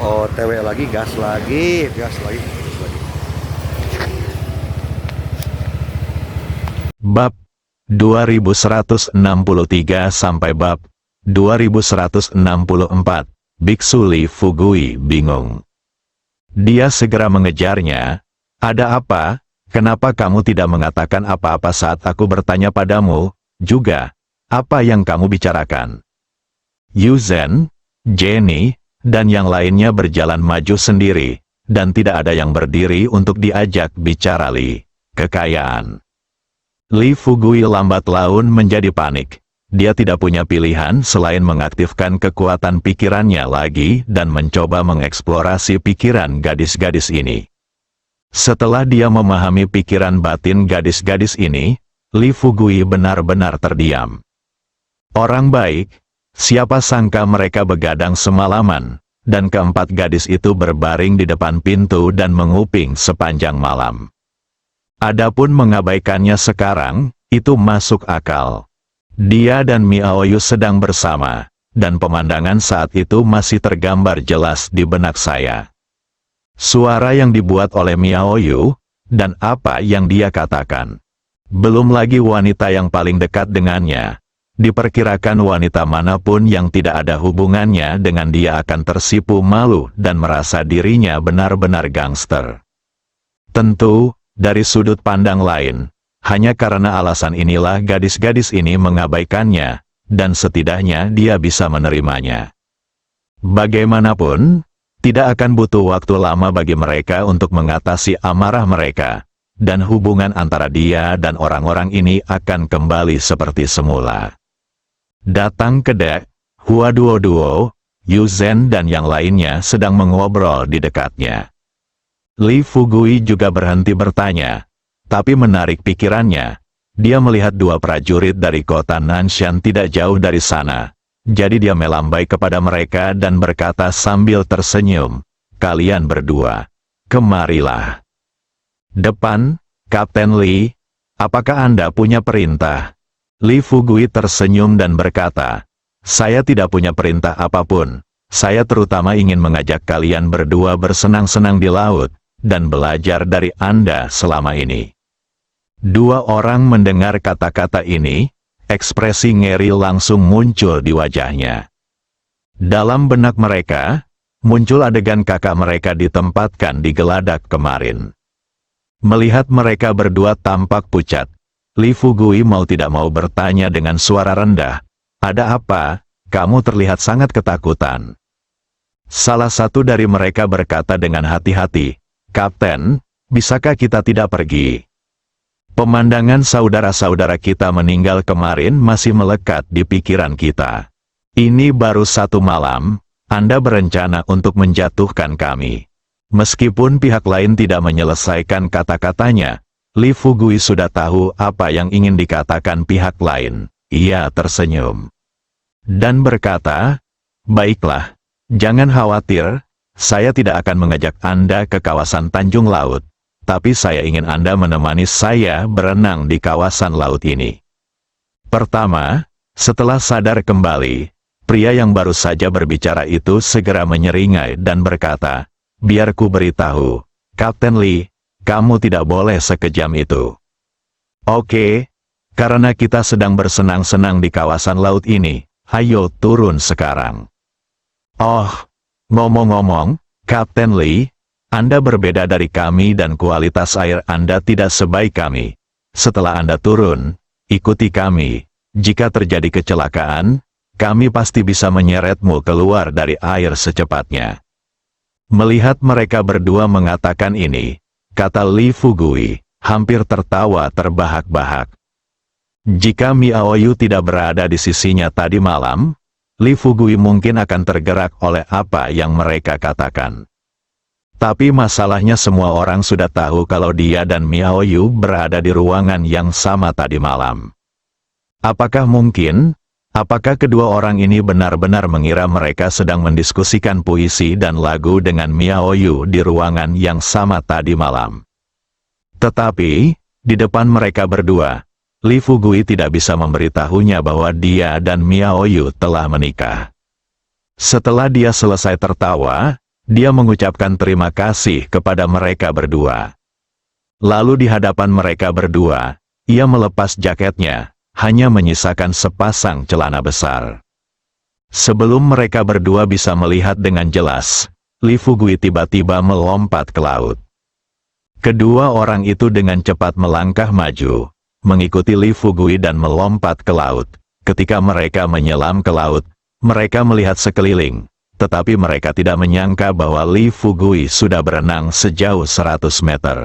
OTW lagi, gas lagi, gas lagi, gas lagi. Bab 2163 sampai bab 2164. Biksu Li Fugui bingung. Dia segera mengejarnya. Ada apa? Kenapa kamu tidak mengatakan apa-apa saat aku bertanya padamu? Juga, apa yang kamu bicarakan? Yu Zhen, Jenny, dan yang lainnya berjalan maju sendiri, dan tidak ada yang berdiri untuk diajak bicara Li. Kekayaan. Li Fugui lambat laun menjadi panik. Dia tidak punya pilihan selain mengaktifkan kekuatan pikirannya lagi dan mencoba mengeksplorasi pikiran gadis-gadis ini. Setelah dia memahami pikiran batin gadis-gadis ini, Li Fugui benar-benar terdiam. Orang baik, siapa sangka mereka begadang semalaman, dan keempat gadis itu berbaring di depan pintu dan menguping sepanjang malam. Adapun mengabaikannya sekarang, itu masuk akal. Dia dan Miao Yu sedang bersama, dan pemandangan saat itu masih tergambar jelas di benak saya. Suara yang dibuat oleh Miao Yu, dan apa yang dia katakan. Belum lagi wanita yang paling dekat dengannya. Diperkirakan wanita manapun yang tidak ada hubungannya dengan dia akan tersipu malu dan merasa dirinya benar-benar gangster. Tentu, dari sudut pandang lain, hanya karena alasan inilah gadis-gadis ini mengabaikannya, dan setidaknya dia bisa menerimanya. Bagaimanapun, tidak akan butuh waktu lama bagi mereka untuk mengatasi amarah mereka, dan hubungan antara dia dan orang-orang ini akan kembali seperti semula. Datang ke dek, Hua Duo, Yu Zhen dan yang lainnya sedang mengobrol di dekatnya. Li Fugui juga berhenti bertanya, tapi menarik pikirannya. Dia melihat dua prajurit dari kota Nanshan tidak jauh dari sana. Jadi dia melambai kepada mereka dan berkata sambil tersenyum, "Kalian berdua, kemarilah." "Depan, Kapten Li, apakah Anda punya perintah?" Li Fugui tersenyum dan berkata, "Saya tidak punya perintah apapun. Saya terutama ingin mengajak kalian berdua bersenang-senang di laut, dan belajar dari Anda selama ini." Dua orang mendengar kata-kata ini, ekspresi ngeri langsung muncul di wajahnya. Dalam benak mereka, muncul adegan kakak mereka ditempatkan di geladak kemarin. Melihat mereka berdua tampak pucat, Li Fugui mau tidak mau bertanya dengan suara rendah, "Ada apa? Kamu terlihat sangat ketakutan." Salah satu dari mereka berkata dengan hati-hati, "Kapten, bisakah kita tidak pergi? Pemandangan saudara-saudara kita meninggal kemarin masih melekat di pikiran kita. Ini baru satu malam, Anda berencana untuk menjatuhkan kami." Meskipun pihak lain tidak menyelesaikan kata-katanya, Li Fugui sudah tahu apa yang ingin dikatakan pihak lain. Ia tersenyum dan berkata, "Baiklah, jangan khawatir, saya tidak akan mengajak Anda ke kawasan Tanjung Laut. Tapi saya ingin Anda menemani saya berenang di kawasan laut ini." Pertama, setelah sadar kembali, pria yang baru saja berbicara itu segera menyeringai dan berkata, "Biar ku beritahu, Kapten Li, kamu tidak boleh sekejam itu. Oke, karena kita sedang bersenang-senang di kawasan laut ini, ayo turun sekarang." "Oh, ngomong-ngomong, Kapten Li, Anda berbeda dari kami dan kualitas air Anda tidak sebaik kami. Setelah Anda turun, ikuti kami. Jika terjadi kecelakaan, kami pasti bisa menyeretmu keluar dari air secepatnya." Melihat mereka berdua mengatakan ini, kata Li Fugui, hampir tertawa terbahak-bahak. Jika Miao Yu tidak berada di sisinya tadi malam, Li Fugui mungkin akan tergerak oleh apa yang mereka katakan. Tapi masalahnya semua orang sudah tahu kalau dia dan Miao Yu berada di ruangan yang sama tadi malam. Apakah mungkin? Apakah kedua orang ini benar-benar mengira mereka sedang mendiskusikan puisi dan lagu dengan Miao Yu di ruangan yang sama tadi malam? Tetapi, di depan mereka berdua, Li Fugui tidak bisa memberitahunya bahwa dia dan Miao Yu telah menikah. Setelah dia selesai tertawa, dia mengucapkan terima kasih kepada mereka berdua. Lalu di hadapan mereka berdua, ia melepas jaketnya, hanya menyisakan sepasang celana besar. Sebelum mereka berdua bisa melihat dengan jelas, Li Fugui tiba-tiba melompat ke laut. Kedua orang itu dengan cepat melangkah maju, mengikuti Li Fugui dan melompat ke laut. Ketika mereka menyelam ke laut, mereka melihat sekeliling, tetapi mereka tidak menyangka bahwa Li Fugui sudah berenang sejauh 100 meter.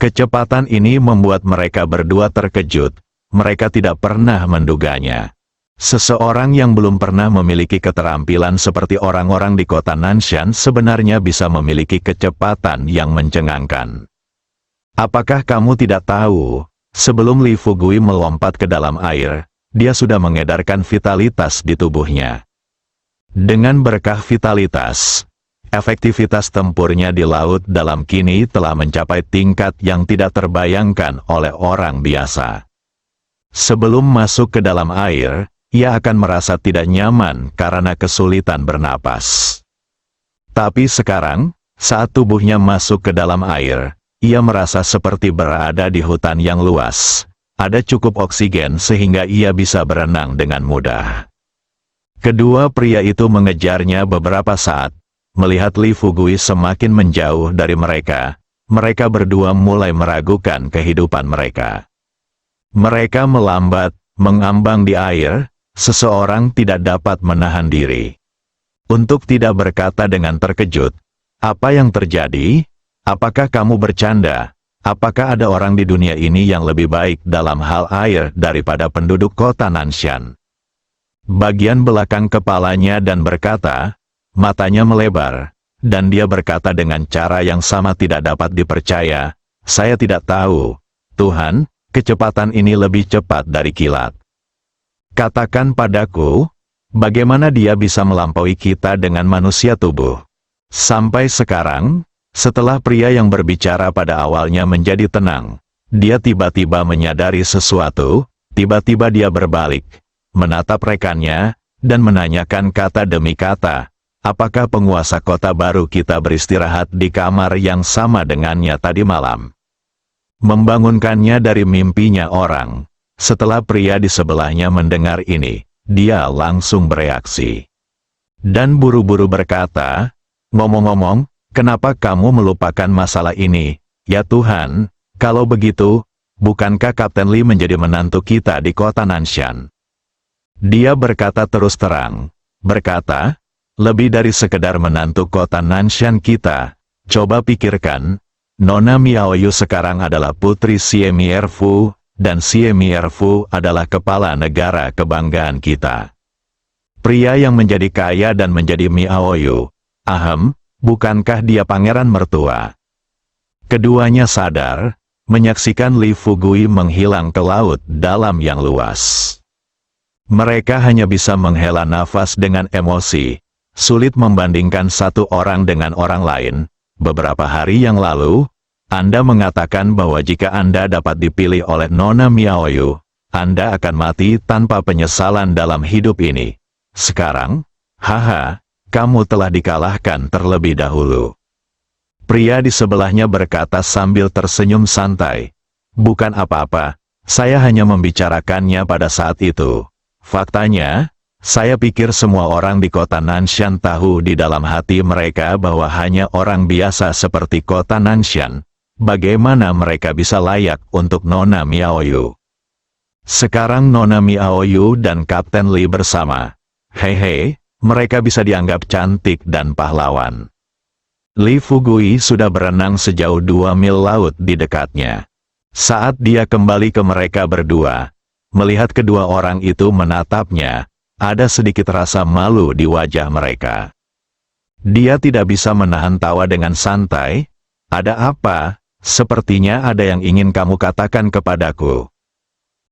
Kecepatan ini membuat mereka berdua terkejut, mereka tidak pernah menduganya. Seseorang yang belum pernah memiliki keterampilan seperti orang-orang di kota Nanshan sebenarnya bisa memiliki kecepatan yang mencengangkan. Apakah kamu tidak tahu, sebelum Li Fugui melompat ke dalam air, dia sudah mengedarkan vitalitas di tubuhnya. Dengan berkah vitalitas, efektivitas tempurnya di laut dalam kini telah mencapai tingkat yang tidak terbayangkan oleh orang biasa. Sebelum masuk ke dalam air, ia akan merasa tidak nyaman karena kesulitan bernapas. Tapi sekarang, saat tubuhnya masuk ke dalam air, ia merasa seperti berada di hutan yang luas. Ada cukup oksigen sehingga ia bisa berenang dengan mudah. Kedua pria itu mengejarnya beberapa saat. Melihat Li Fugui semakin menjauh dari mereka, mereka berdua mulai meragukan kehidupan mereka. Mereka melambat, mengambang di air, seseorang tidak dapat menahan diri. Untuk tidak berkata dengan terkejut, "Apa yang terjadi? Apakah kamu bercanda? Apakah ada orang di dunia ini yang lebih baik dalam hal air daripada penduduk kota Nanshan?" Bagian belakang kepalanya dan berkata, matanya melebar, dan dia berkata dengan cara yang sama tidak dapat dipercaya, "Saya tidak tahu, Tuhan, kecepatan ini lebih cepat dari kilat. Katakan padaku, bagaimana dia bisa melampaui kita dengan manusia tubuh?" Sampai sekarang, setelah pria yang berbicara pada awalnya menjadi tenang, dia tiba-tiba menyadari sesuatu, tiba-tiba dia berbalik, menatap rekannya, dan menanyakan kata demi kata, "Apakah penguasa kota baru kita beristirahat di kamar yang sama dengannya tadi malam?" Membangunkannya dari mimpinya orang. Setelah pria di sebelahnya mendengar ini, dia langsung bereaksi. Dan buru-buru berkata, "Ngomong-ngomong, kenapa kamu melupakan masalah ini? Ya Tuhan, kalau begitu, bukankah Kapten Li menjadi menantu kita di kota Nanshan?" Dia berkata terus terang, berkata, "Lebih dari sekedar menantu kota Nanshan kita, coba pikirkan, Nona Miaoyu sekarang adalah putri Xie Mierfu, dan Xie Mierfu adalah kepala negara kebanggaan kita. Pria yang menjadi kaya dan menjadi Miaoyu, bukankah dia pangeran mertua?" Keduanya sadar, menyaksikan Li Fugui menghilang ke laut dalam yang luas. Mereka hanya bisa menghela nafas dengan emosi, sulit membandingkan satu orang dengan orang lain. Beberapa hari yang lalu, Anda mengatakan bahwa jika Anda dapat dipilih oleh Nona Miaoyu, Anda akan mati tanpa penyesalan dalam hidup ini. Sekarang, kamu telah dikalahkan terlebih dahulu. Pria di sebelahnya berkata sambil tersenyum santai, "Bukan apa-apa, saya hanya membicarakannya pada saat itu. Faktanya, saya pikir semua orang di kota Nanshan tahu di dalam hati mereka bahwa hanya orang biasa seperti kota Nanshan. Bagaimana mereka bisa layak untuk Nona Miaoyu? Sekarang Nona Miaoyu dan Kapten Li bersama. Mereka bisa dianggap cantik dan pahlawan." Li Fugui sudah berenang sejauh 2 mil laut di dekatnya. Saat dia kembali ke mereka berdua, melihat kedua orang itu menatapnya, ada sedikit rasa malu di wajah mereka. Dia tidak bisa menahan tawa dengan santai. "Ada apa? Sepertinya ada yang ingin kamu katakan kepadaku."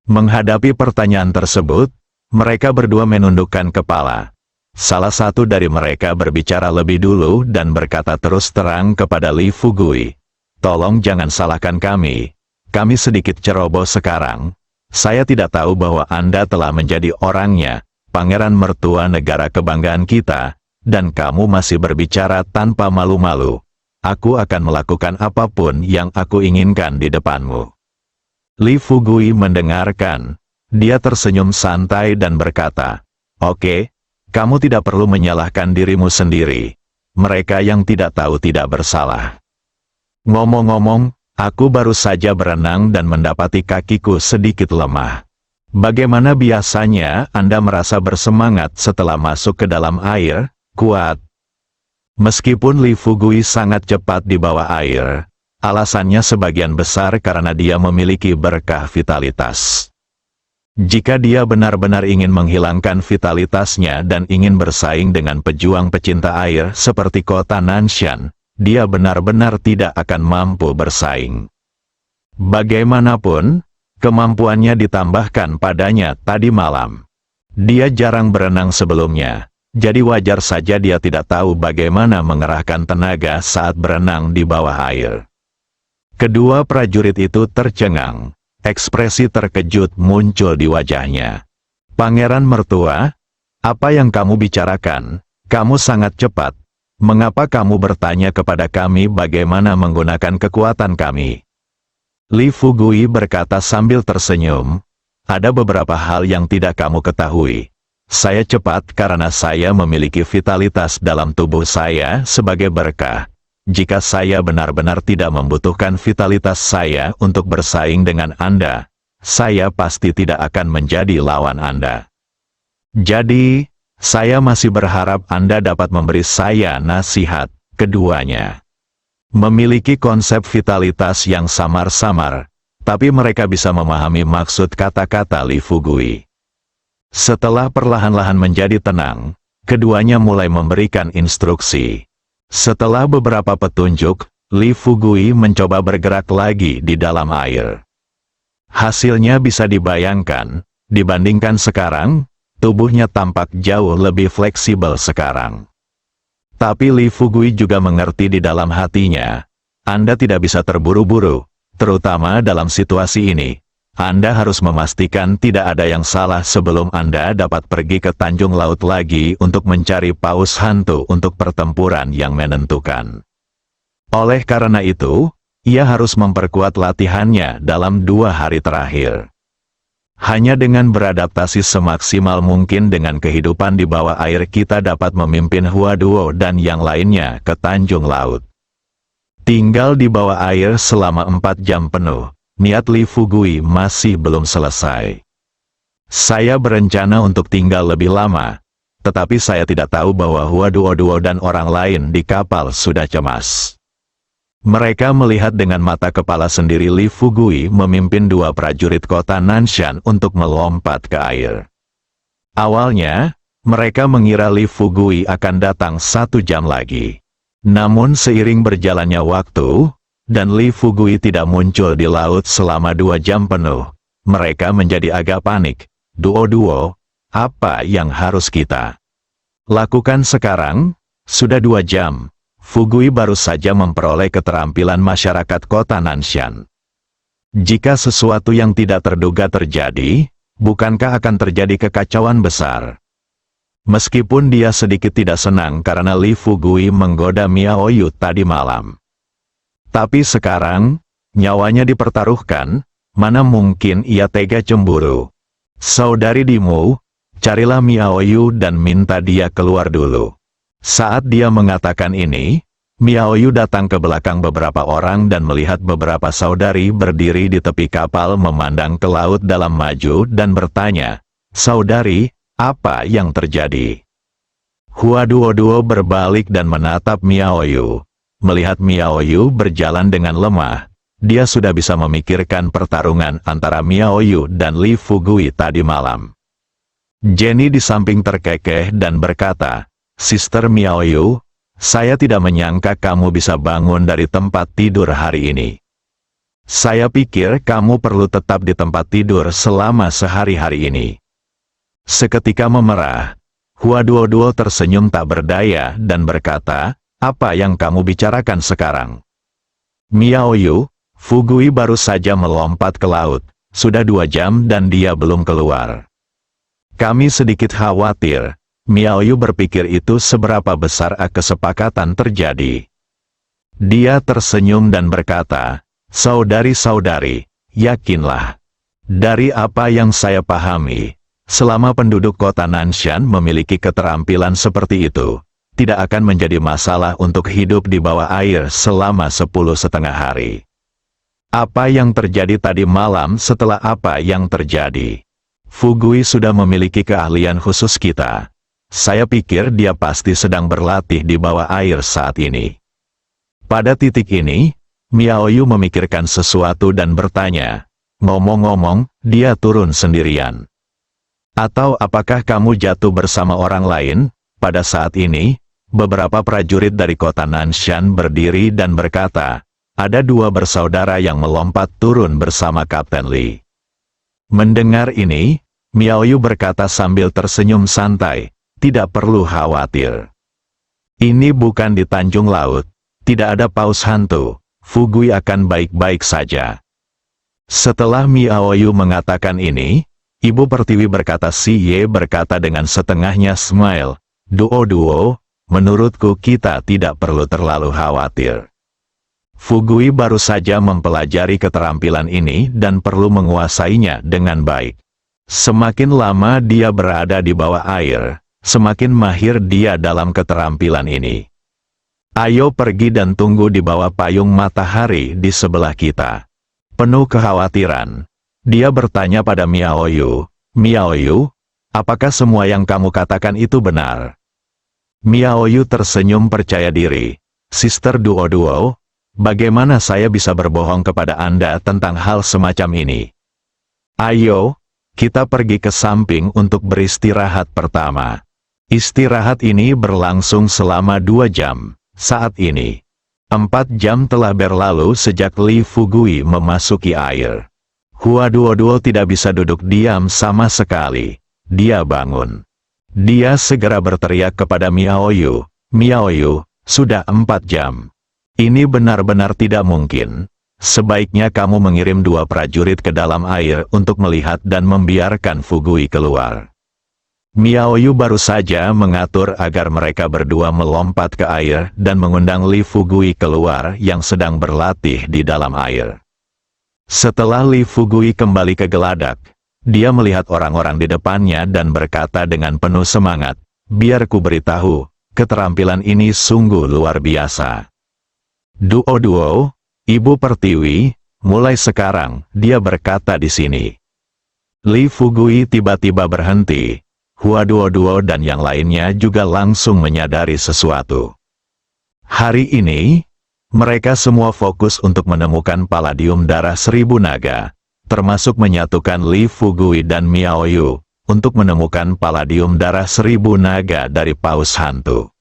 Menghadapi pertanyaan tersebut, mereka berdua menundukkan kepala. Salah satu dari mereka berbicara lebih dulu dan berkata terus terang kepada Li Fugui, "Tolong jangan salahkan kami. Kami sedikit ceroboh sekarang. Saya tidak tahu bahwa Anda telah menjadi orangnya, pangeran mertua negara kebanggaan kita, dan kamu masih berbicara tanpa malu-malu. Aku akan melakukan apapun yang aku inginkan di depanmu. Li Fugui mendengarkan. Dia tersenyum santai dan berkata, "Oke, kamu tidak perlu menyalahkan dirimu sendiri. Mereka yang tidak tahu tidak bersalah. Ngomong-ngomong, aku baru saja berenang dan mendapati kakiku sedikit lemah. Bagaimana biasanya Anda merasa bersemangat setelah masuk ke dalam air, kuat?" Meskipun Li Fugui sangat cepat di bawah air, alasannya sebagian besar karena dia memiliki berkah vitalitas. Jika dia benar-benar ingin menghilangkan vitalitasnya dan ingin bersaing dengan pejuang pecinta air seperti kota Nanshan, dia benar-benar tidak akan mampu bersaing. Bagaimanapun, kemampuannya ditambahkan padanya tadi malam. Dia jarang berenang sebelumnya. Jadi wajar saja dia tidak tahu bagaimana mengerahkan tenaga saat berenang di bawah air. Kedua prajurit itu tercengang. Ekspresi terkejut muncul di wajahnya. "Pangeran mertua, apa yang kamu bicarakan? Kamu sangat cepat. Mengapa kamu bertanya kepada kami bagaimana menggunakan kekuatan kami?" Li Fugui berkata sambil tersenyum, "Ada beberapa hal yang tidak kamu ketahui. Saya cepat karena saya memiliki vitalitas dalam tubuh saya sebagai berkah. Jika saya benar-benar tidak membutuhkan vitalitas saya untuk bersaing dengan Anda, saya pasti tidak akan menjadi lawan Anda. Jadi, saya masih berharap Anda dapat memberi saya nasihat." Keduanya memiliki konsep vitalitas yang samar-samar, tapi mereka bisa memahami maksud kata-kata Li Fugui. Setelah perlahan-lahan menjadi tenang, keduanya mulai memberikan instruksi. Setelah beberapa petunjuk, Li Fugui mencoba bergerak lagi di dalam air. Hasilnya bisa dibayangkan, dibandingkan sekarang, tubuhnya tampak jauh lebih fleksibel sekarang. Tapi Li Fugui juga mengerti di dalam hatinya, Anda tidak bisa terburu-buru, terutama dalam situasi ini. Anda harus memastikan tidak ada yang salah sebelum Anda dapat pergi ke Tanjung Laut lagi untuk mencari paus hantu untuk pertempuran yang menentukan. Oleh karena itu, ia harus memperkuat latihannya dalam 2 hari terakhir. Hanya dengan beradaptasi semaksimal mungkin dengan kehidupan di bawah air kita dapat memimpin Huaduo dan yang lainnya ke Tanjung Laut. Tinggal di bawah air selama 4 jam penuh. Niat Li Fugui masih belum selesai. "Saya berencana untuk tinggal lebih lama, tetapi saya tidak tahu bahwa Huaduo dan orang lain di kapal sudah cemas." Mereka melihat dengan mata kepala sendiri Li Fugui memimpin 2 prajurit kota Nanshan untuk melompat ke air. Awalnya, mereka mengira Li Fugui akan datang 1 jam lagi. Namun seiring berjalannya waktu, dan Li Fugui tidak muncul di laut selama 2 jam penuh, mereka menjadi agak panik. "Duo, apa yang harus kita lakukan sekarang? Sudah 2 jam. Fugui baru saja memperoleh keterampilan masyarakat kota Nanshan. Jika sesuatu yang tidak terduga terjadi, bukankah akan terjadi kekacauan besar?" Meskipun dia sedikit tidak senang karena Li Fugui menggoda Miaoyu tadi malam. Tapi sekarang, nyawanya dipertaruhkan, mana mungkin ia tega cemburu. "Saudari Dimu, carilah Miaoyu dan minta dia keluar dulu." Saat dia mengatakan ini, Miaoyu datang ke belakang beberapa orang dan melihat beberapa saudari berdiri di tepi kapal memandang ke laut dalam maju dan bertanya, "Saudari, apa yang terjadi?" Huaduo berbalik dan menatap Miaoyu. Melihat Miaoyu berjalan dengan lemah, dia sudah bisa memikirkan pertarungan antara Miaoyu dan Li Fugui tadi malam. Jenny di samping terkekeh dan berkata, "Sister Miaoyu, saya tidak menyangka kamu bisa bangun dari tempat tidur hari ini. Saya pikir kamu perlu tetap di tempat tidur selama sehari-hari ini." Seketika memerah, Huaduo tersenyum tak berdaya dan berkata, "Apa yang kamu bicarakan sekarang?" "Miaoyu, Fugui baru saja melompat ke laut, sudah 2 jam dan dia belum keluar. Kami sedikit khawatir, Miaoyu berpikir itu seberapa besar kesepakatan terjadi. Dia tersenyum dan berkata, "Saudari-saudari, yakinlah. Dari apa yang saya pahami, selama penduduk kota Nanshan memiliki keterampilan seperti itu, tidak akan menjadi masalah untuk hidup di bawah air selama 10,5 hari. Apa yang terjadi tadi malam setelah apa yang terjadi? Fugui sudah memiliki keahlian khusus kita. Saya pikir dia pasti sedang berlatih di bawah air saat ini." Pada titik ini, Miaoyu memikirkan sesuatu dan bertanya, "Ngomong-ngomong, dia turun sendirian. Atau apakah kamu jatuh bersama orang lain?" Pada saat ini, beberapa prajurit dari kota Nanshan berdiri dan berkata, "Ada 2 bersaudara yang melompat turun bersama Kapten Li." Mendengar ini, Miaoyu berkata sambil tersenyum santai, "Tidak perlu khawatir. Ini bukan di Tanjung Laut, tidak ada paus hantu, Fugui akan baik-baik saja." Setelah Miaoyu mengatakan ini, Ibu Pertiwi berkata, Si Ye berkata dengan setengahnya smile, "Duo-duo, menurutku kita tidak perlu terlalu khawatir. Fugui baru saja mempelajari keterampilan ini dan perlu menguasainya dengan baik. Semakin lama dia berada di bawah air, semakin mahir dia dalam keterampilan ini. Ayo pergi dan tunggu di bawah payung matahari di sebelah kita." Penuh kekhawatiran, dia bertanya pada Miaoyu, "Miaoyu, apakah semua yang kamu katakan itu benar?" Miaoyu tersenyum percaya diri, "Sister Duo-duo, bagaimana saya bisa berbohong kepada Anda tentang hal semacam ini? Ayo, kita pergi ke samping untuk beristirahat pertama." Istirahat ini berlangsung selama 2 jam. Saat ini, 4 jam telah berlalu sejak Li Fugui memasuki air. Hua Duo-duo tidak bisa duduk diam sama sekali. Dia bangun. Dia segera berteriak kepada Miaoyu, "Miaoyu, sudah 4 jam. Ini benar-benar tidak mungkin. Sebaiknya kamu mengirim 2 prajurit ke dalam air untuk melihat dan membiarkan Fugui keluar." Miaoyu baru saja mengatur agar mereka berdua melompat ke air dan mengundang Li Fugui keluar yang sedang berlatih di dalam air. Setelah Li Fugui kembali ke geladak, dia melihat orang-orang di depannya dan berkata dengan penuh semangat, "Biar ku beritahu, keterampilan ini sungguh luar biasa. Duo-duo, Ibu Pertiwi, mulai sekarang, dia berkata di sini." Li Fugui tiba-tiba berhenti. Hua Duo-duo dan yang lainnya juga langsung menyadari sesuatu. Hari ini, mereka semua fokus untuk menemukan Palladium darah 1000 naga, termasuk menyatukan Li Fugui dan Miaoyu, untuk menemukan Palladium darah 1000 naga dari paus hantu.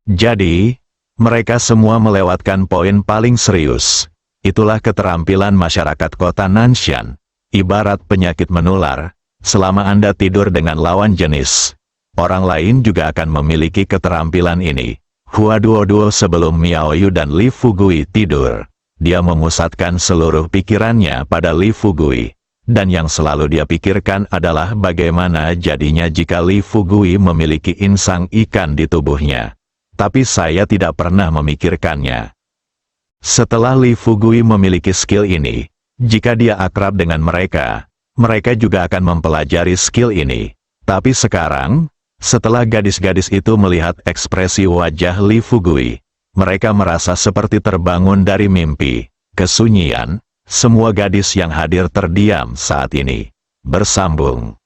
Jadi, mereka semua melewatkan poin paling serius. Itulah keterampilan masyarakat kota Nanshan, ibarat penyakit menular. Selama Anda tidur dengan lawan jenis, orang lain juga akan memiliki keterampilan ini. Hua Duo-duo sebelum Miaoyu dan Li Fugui tidur, dia memusatkan seluruh pikirannya pada Li Fugui, dan yang selalu dia pikirkan adalah bagaimana jadinya jika Li Fugui memiliki insang ikan di tubuhnya. Tapi saya tidak pernah memikirkannya. Setelah Li Fugui memiliki skill ini, jika dia akrab dengan mereka juga akan mempelajari skill ini. Tapi sekarang, setelah gadis-gadis itu melihat ekspresi wajah Li Fugui, mereka merasa seperti terbangun dari mimpi. Kesunyian, semua gadis yang hadir terdiam saat ini. Bersambung.